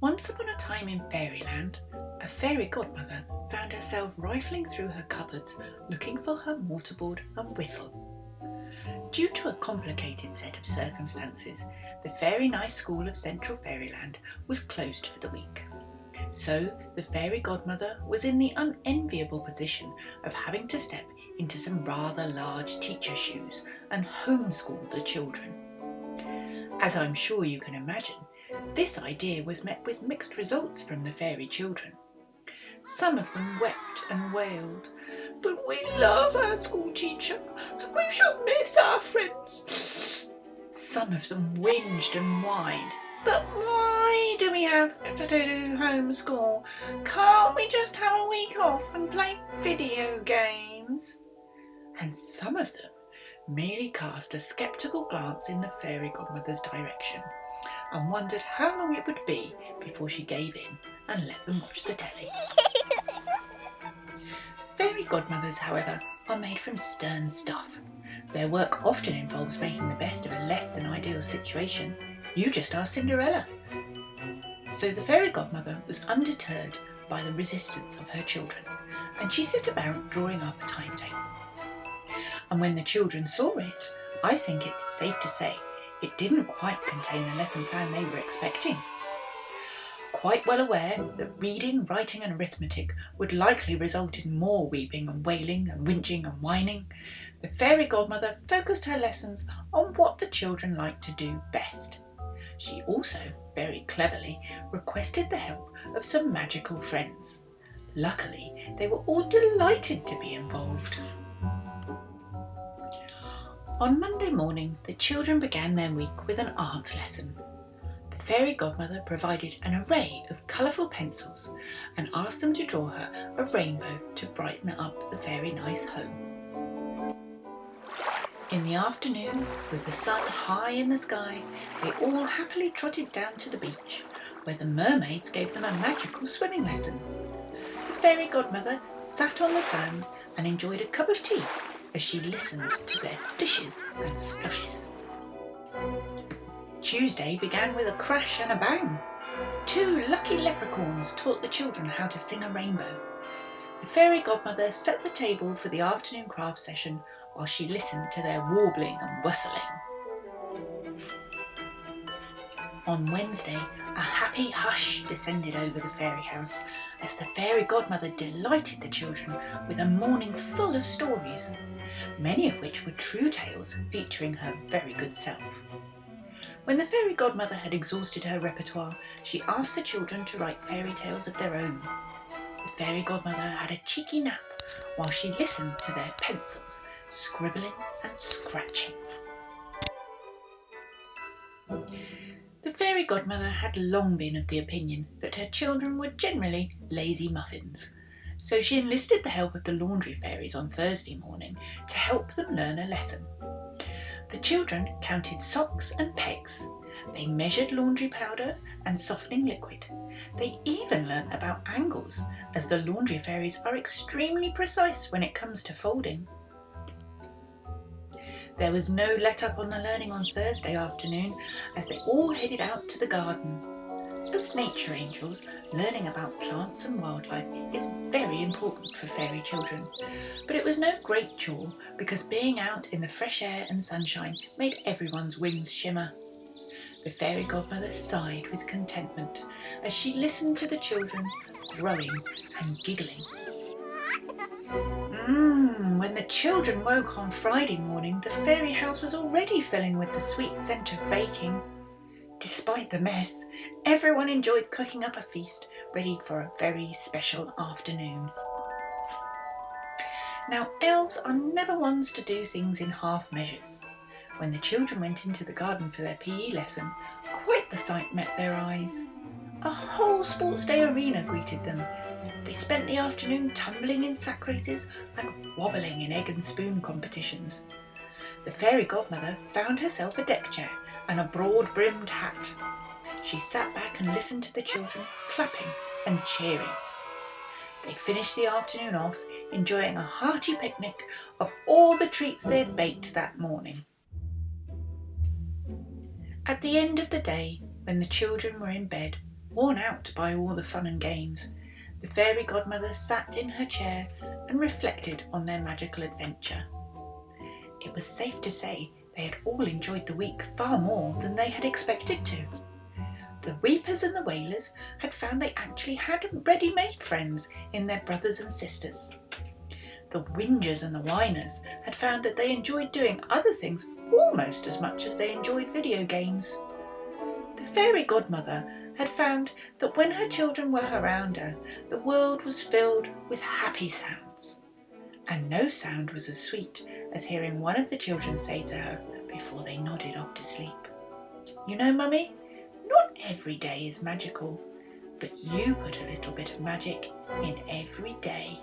Once upon a time in Fairyland, a fairy godmother found herself rifling through her cupboards looking for her mortarboard and whistle. Due to a complicated set of circumstances, the Fairy Nice School of Central Fairyland was closed for the week. So the fairy godmother was in the unenviable position of having to step into some rather large teacher shoes and homeschool the children. As I'm sure you can imagine, this idea was met with mixed results from the fairy children. Some of them wept and wailed, "But we love our school teacher and we shall miss our friends." Some of them whinged and whined, "But why do we have to do homeschool? Can't we just have a week off and play video games?" And some of them merely cast a sceptical glance in the fairy godmother's direction and wondered how long it would be before she gave in and let them watch the telly. Fairy godmothers, however, are made from stern stuff. Their work often involves making the best of a less than ideal situation. You just ask Cinderella. So the fairy godmother was undeterred by the resistance of her children, and she set about drawing up a timetable. And when the children saw it, I think it's safe to say it didn't quite contain the lesson plan they were expecting. Quite well aware that reading, writing and arithmetic would likely result in more weeping and wailing and whinging and whining, the fairy godmother focused her lessons on what the children liked to do best. She also, very cleverly, requested the help of some magical friends. Luckily, they were all delighted to be involved. On Monday morning, the children began their week with an art lesson. The fairy godmother provided an array of colourful pencils and asked them to draw her a rainbow to brighten up the fairy nice home. In the afternoon, with the sun high in the sky, they all happily trotted down to the beach, where the mermaids gave them a magical swimming lesson. The fairy godmother sat on the sand and enjoyed a cup of tea as she listened to their splishes and splashes. Tuesday began with a crash and a bang. 2 lucky leprechauns taught the children how to sing a rainbow. The fairy godmother set the table for the afternoon craft session while she listened to their warbling and whistling. On Wednesday, a happy hush descended over the fairy house as the fairy godmother delighted the children with a morning full of stories, many of which were true tales featuring her very good self. When the fairy godmother had exhausted her repertoire, she asked the children to write fairy tales of their own. The fairy godmother had a cheeky nap while she listened to their pencils scribbling and scratching. The fairy godmother had long been of the opinion that her children were generally lazy muffins, so she enlisted the help of the laundry fairies on Thursday morning to help them learn a lesson. The children counted socks and pegs. They measured laundry powder and softening liquid. They even learnt about angles, as the laundry fairies are extremely precise when it comes to folding. There was no let-up on the learning on Thursday afternoon as they all headed out to the garden. As nature angels, learning about plants and wildlife is very important for fairy children, but it was no great chore because being out in the fresh air and sunshine made everyone's wings shimmer. The fairy godmother sighed with contentment as she listened to the children growing and giggling. When the children woke on Friday morning, the fairy house was already filling with the sweet scent of baking. Despite the mess, everyone enjoyed cooking up a feast ready for a very special afternoon. Now, elves are never ones to do things in half measures. When the children went into the garden for their PE lesson, quite the sight met their eyes. A whole sports day arena greeted them. They spent the afternoon tumbling in sack races and wobbling in egg and spoon competitions. The fairy godmother found herself a deck chair and a broad-brimmed hat. She sat back and listened to the children clapping and cheering. They finished the afternoon off enjoying a hearty picnic of all the treats they had baked that morning. At the end of the day, when the children were in bed, Worn out by all the fun and games, the fairy godmother sat in her chair and reflected on their magical adventure. It was safe to say they had all enjoyed the week far more than they had expected to. The weepers and the wailers had found they actually had ready-made friends in their brothers and sisters. The whingers and the whiners had found that they enjoyed doing other things almost as much as they enjoyed video games. The fairy godmother had found that when her children were around her, the world was filled with happy sounds. And no sound was as sweet as hearing one of the children say to her before they nodded off to sleep, "You know, Mummy, not every day is magical, but you put a little bit of magic in every day."